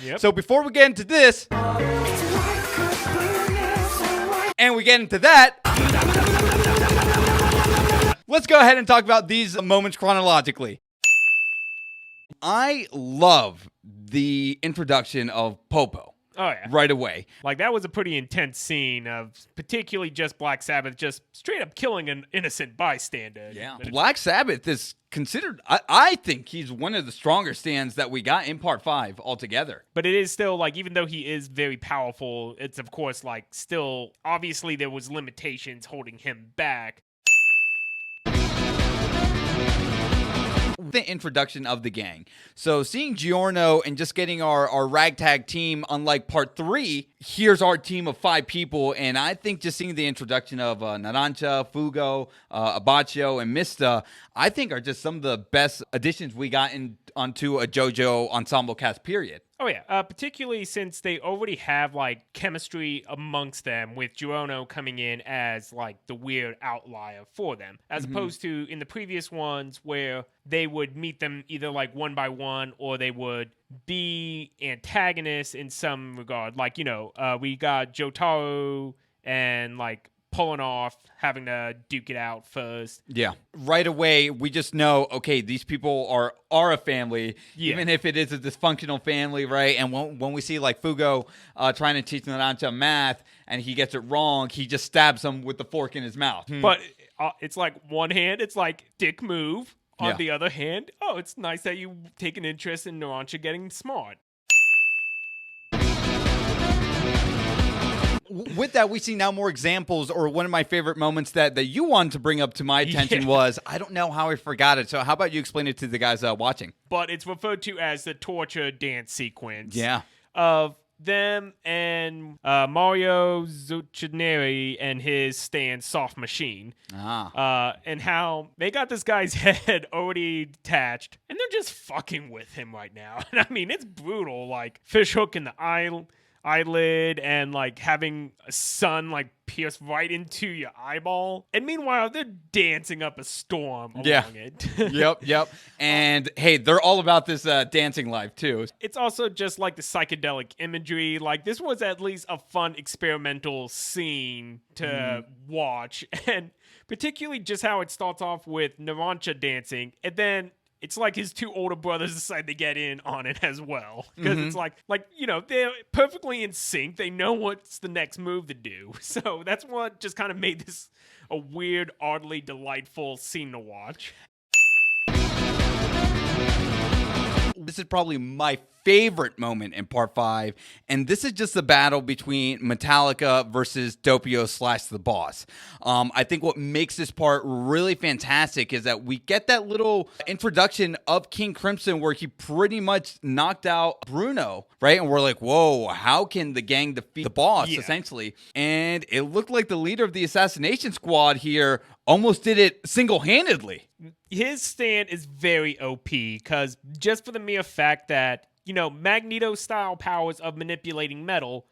Yep. So before we get into this, and we get into that, let's go ahead and talk about these moments chronologically. I love the introduction of Polpo. Oh, yeah. Right away. Like, that was a pretty intense scene of particularly just Black Sabbath just straight up killing an innocent bystander. Yeah. Black Sabbath is considered, I think he's one of the stronger stands that we got in part 5 altogether. But it is still, like, even though he is very powerful, it's, of course, like, still, obviously there was limitations holding him back. The introduction of the gang. So seeing Giorno and just getting our ragtag team, unlike part 3, here's our team of 5 people. And I think just seeing the introduction of Narancia, Fugo, Abaccio, and Mista, I think are just some of the best additions we got onto a JoJo ensemble cast, period. Oh, yeah. Particularly since they already have, like, chemistry amongst them with Giorno coming in as, like, the weird outlier for them. As opposed to in the previous ones where they would meet them either, like, one by one or they would be antagonists in some regard. Like, we got Jotaro and, like, pulling off, having to duke it out first. Yeah. Right away, we just know, okay, these people are a family, even if it is a dysfunctional family, right? And when we see, like, Fugo trying to teach Narancia math and he gets it wrong, he just stabs him with the fork in his mouth. But it's like one hand, it's like, dick move. On the other hand, it's nice that you take an interest in Narancia getting smart. With that, we see now more examples, or one of my favorite moments that you wanted to bring up to my attention was, I don't know how I forgot it, so how about you explain it to the guys watching? But it's referred to as the torture dance sequence. Yeah. Of them and Mario Zucchineri and his stand Soft Machine. And how they got this guy's head already detached, and they're just fucking with him right now. And I mean, it's brutal, like fish hook in the eyelid and like having a sun like pierce right into your eyeball, and meanwhile they're dancing up a storm along it. Yep. And hey, they're all about this dancing life too. It's also just like the psychedelic imagery. Like, this was at least a fun experimental scene to watch, and particularly just how it starts off with Narancia dancing, and then it's like his 2 older brothers decide to get in on it as well. Because it's like, they're perfectly in sync. They know what's the next move to do. So that's what just kind of made this a weird, oddly delightful scene to watch. This is probably my favorite moment in part 5, and this is just the battle between Metallica versus Doppio / the boss. I think what makes this part really fantastic is that we get that little introduction of King Crimson where he pretty much knocked out Bruno, right? And we're like, whoa, how can the gang defeat the boss, essentially? And it looked like the leader of the assassination squad here almost did it single-handedly. His stand is very OP, because just for the mere fact that, Magneto-style powers of manipulating metal,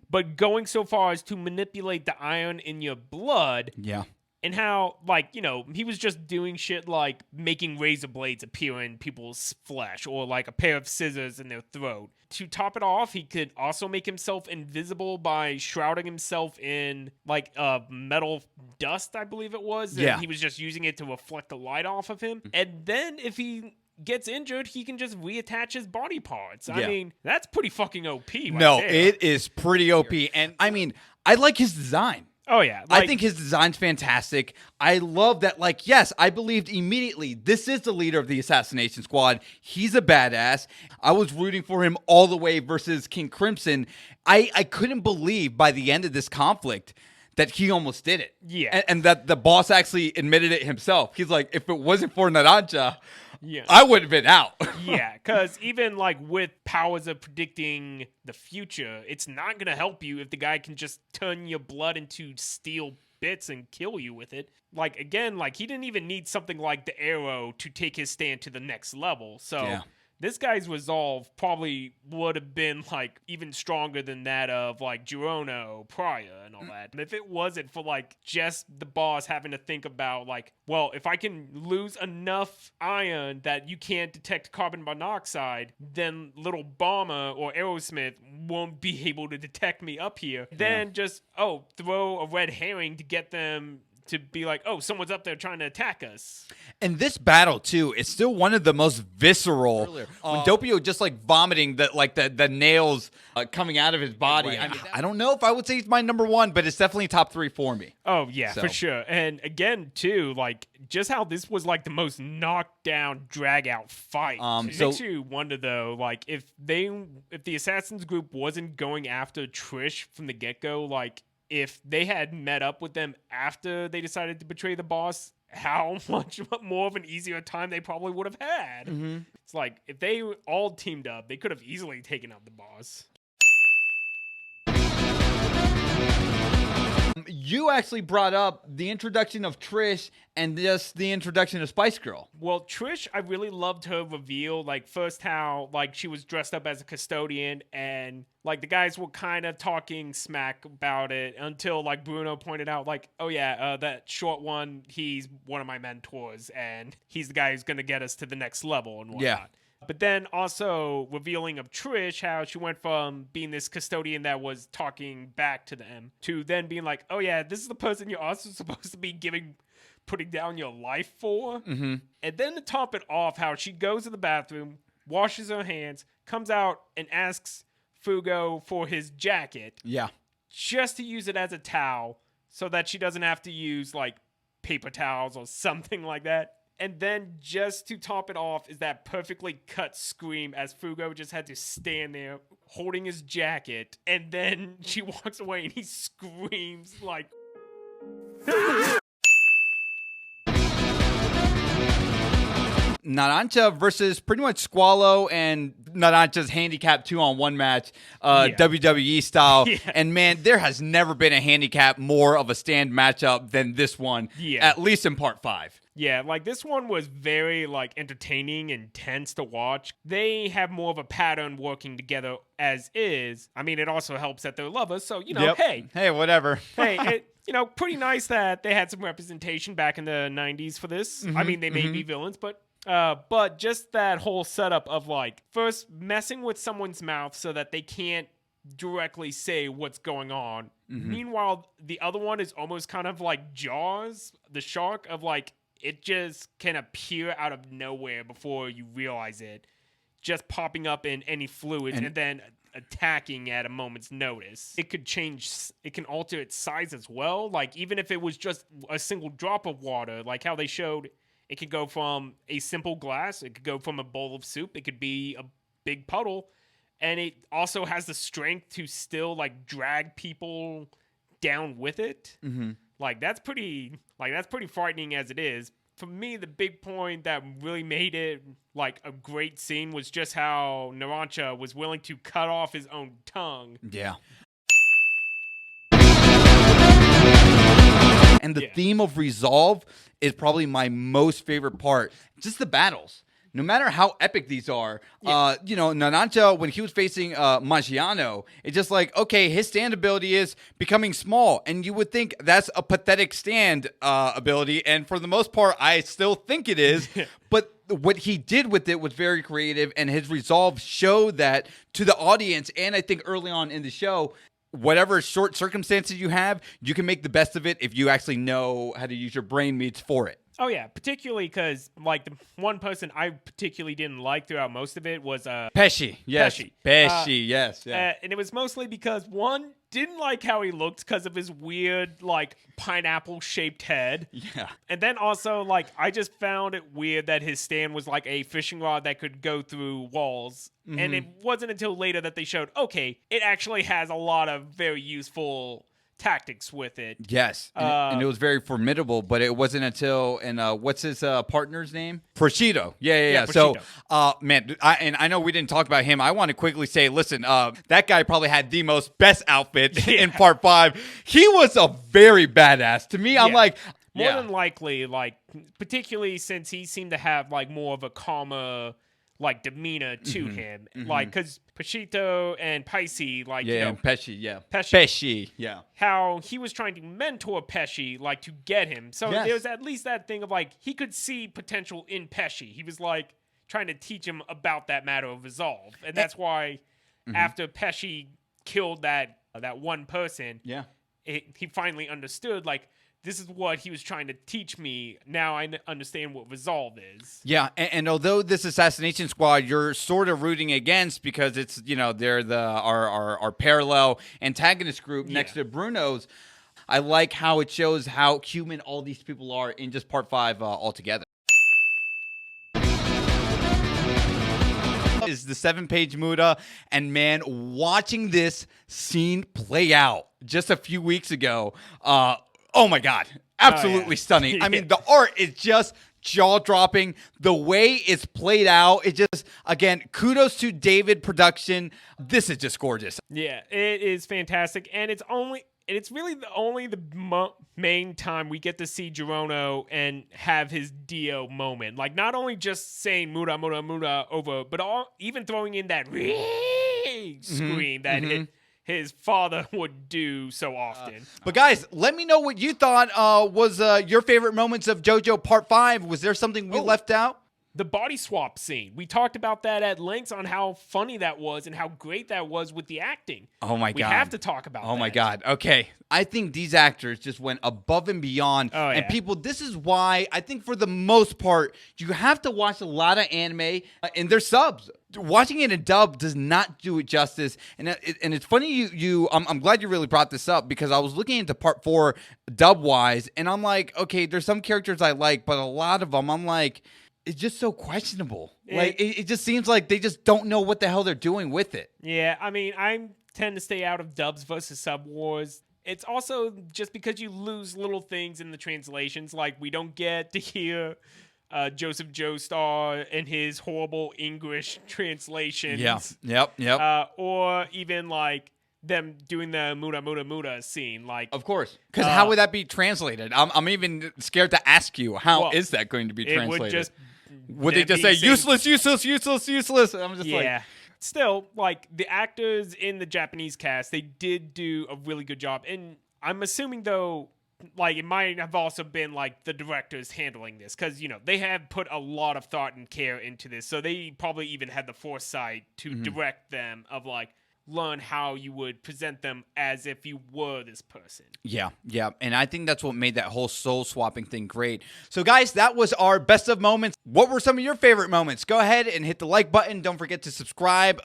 but going so far as to manipulate the iron in your blood. Yeah. And how, like, he was just doing shit like making razor blades appear in people's flesh, or like a pair of scissors in their throat. To top it off, he could also make himself invisible by shrouding himself in, like, metal dust, I believe it was. Yeah. And he was just using it to reflect the light off of him. And then if he gets injured, he can just reattach his body parts. I mean, that's pretty fucking OP right there. It is pretty OP. And, I mean, I like his design. Oh, yeah. I think his design's fantastic. I love that, like, yes, I believed immediately this is the leader of the assassination squad. He's a badass. I was rooting for him all the way versus King Crimson. I couldn't believe by the end of this conflict that he almost did it. Yeah. And that the boss actually admitted it himself. He's like, if it wasn't for Narancia, yeah, I would have been out. Yeah, because even like with powers of predicting the future, it's not going to help you if the guy can just turn your blood into steel bits and kill you with it. Like, again, like he didn't even need something like the arrow to take his stand to the next level. So this guy's resolve probably would have been like even stronger than that of like Giorno prior and all that. And if it wasn't for like just the boss having to think about like, well, if I can lose enough iron that you can't detect carbon monoxide, then little Bomber or Aerosmith won't be able to detect me up here. Then just, throw a red herring to get them to be like, oh, someone's up there trying to attack us. And this battle too is still one of the most visceral. When Dopio just like vomiting the nails coming out of his body. Right. I mean, I don't know if I would say it's my number one, but it's definitely top 3 for me. Oh yeah, for sure. And again, too, like just how this was like the most knockdown, drag out fight. It makes you wonder though, like if the Assassins group wasn't going after Trish from the get go, like, if they had met up with them after they decided to betray the boss, how much more of an easier time they probably would have had. Mm-hmm. It's like, if they all teamed up, they could have easily taken out the boss. You actually brought up the introduction of Trish and just the introduction of Spice Girl. Well, Trish, I really loved her reveal. Like, first how, like, she was dressed up as a custodian and, like, the guys were kind of talking smack about it until, like, Bruno pointed out, like, oh, yeah, that short one, he's one of my mentors and he's the guy who's going to get us to the next level and whatnot. Yeah. But then also revealing of Trish, how she went from being this custodian that was talking back to them to then being like, oh yeah, this is the person you're also supposed to be putting down your life for. Mm-hmm. And then to top it off, how she goes to the bathroom, washes her hands, comes out and asks Fugo for his jacket. Yeah. Just to use it as a towel so that she doesn't have to use like paper towels or something like that. And then just to top it off is that perfectly cut scream as Fugo just had to stand there holding his jacket. And then she walks away and he screams like... Naranja versus pretty much Squalo and Naranja's handicap 2-on-1 match, WWE style. Yeah. And man, there has never been a handicap more of a stand matchup than this one, at least in part 5. Yeah, like this one was very like entertaining and tense to watch. They have more of a pattern working together as is. I mean, it also helps that they're lovers, so, hey, whatever. Hey, pretty nice that they had some representation back in the 90s for this. Mm-hmm, I mean, they may be villains, but just that whole setup of like first messing with someone's mouth so that they can't directly say what's going on. Mm-hmm. Meanwhile, the other one is almost kind of like Jaws, the shark of like, it just can appear out of nowhere before you realize it, just popping up in any fluid and then attacking at a moment's notice. It can alter its size as well. Like, even if it was just a single drop of water, like how they showed, it could go from a simple glass, it could go from a bowl of soup, it could be a big puddle, and it also has the strength to still, like, drag people down with it. Mm-hmm. That's pretty frightening as it is. For me, the big point that really made it like a great scene was just how Naranja was willing to cut off his own tongue. Yeah. And the theme of Resolve is probably my most favorite part. Just the battles. No matter how epic these are, Naranja, when he was facing Maggiano, it's just like, okay, his stand ability is becoming small. And you would think that's a pathetic stand ability. And for the most part, I still think it is. But what he did with it was very creative. And his resolve showed that to the audience. And I think early on in the show, whatever short circumstances you have, you can make the best of it if you actually know how to use your brain meats for it. Oh, yeah, particularly because, like, the one person I particularly didn't like throughout most of it was... Pesci, yes. Pesci, yes. Yeah. And it was mostly because, one, didn't like how he looked because of his weird, like, pineapple-shaped head. Yeah. And then also, like, I just found it weird that his stand was like a fishing rod that could go through walls. Mm-hmm. And it wasn't until later that they showed, okay, it actually has a lot of very useful... tactics with it. Yes, and it was very formidable, but it wasn't until, and what's his partner's name? Prosciutto. Yeah. So, man, I know we didn't talk about him. I want to quickly say, listen, that guy probably had the most best outfit in part 5. He was a very badass. To me, I'm like... More than likely, like, particularly since he seemed to have, like, more of a calmer... like demeanor to him, like because Pachito and Paisi, like and Pesci, Pesci, yeah. how he was trying to mentor Pesci, like to get him. So Yes. there was at least that thing of like he could see potential in Pesci. He was like trying to teach him about that matter of resolve, and that's why after Pesci killed that one person, he finally understood like. This is what he was trying to teach me. Now I understand what resolve is. Yeah, and although this assassination squad you're sort of rooting against because it's they're our parallel antagonist group next to Bruno's, I like how it shows how human all these people are in just part 5 altogether. Is the 7-page Muda, and man, watching this scene play out just a few weeks ago. Oh my God. Absolutely stunning. I mean, the art is just jaw-dropping. The way it's played out, it just, again, kudos to David Production. This is just gorgeous. Yeah, it is fantastic. And it's really the main time we get to see Gerono and have his Dio moment. Like, not only just saying Muda, Muda, Muda over, but even throwing in that scream that his father would do so often. But guys, let me know what you thought was your favorite moments of JoJo Part 5. Was there something we left out? The body swap scene. We talked about that at length on how funny that was and how great that was with the acting. Oh my God. We have to talk about that. Oh my God. Okay. I think these actors just went above and beyond. And people, this is why I think for the most part, you have to watch a lot of anime in their subs. Watching it in dub does not do it justice. And it's funny I'm glad you really brought this up because I was looking into part 4 dub wise and I'm like, okay, there's some characters I like, but a lot of them I'm like, it's just so questionable. It just seems like they just don't know what the hell they're doing with it. Yeah, I mean, I tend to stay out of dubs versus sub wars. It's also just because you lose little things in the translations. Like, we don't get to hear Joseph Joestar and his horrible English translations. Yeah, yep. Or even, like, them doing the Muda, Muda, Muda scene. Like, of course. Because how would that be translated? I'm even scared to ask you, how is that going to be translated? Would they just say useless, useless, useless, useless? I'm just like, still, like, the actors in the Japanese cast, they did do a really good job. And I'm assuming, though, like, it might have also been, like, the directors handling this. Because, they have put a lot of thought and care into this. So they probably even had the foresight to direct them of, like, learn how you would present them as if you were this person. Yeah. And I think that's what made that whole soul swapping thing great. So guys, that was our best of moments. What were some of your favorite moments? Go ahead and hit the like button. Don't forget to subscribe.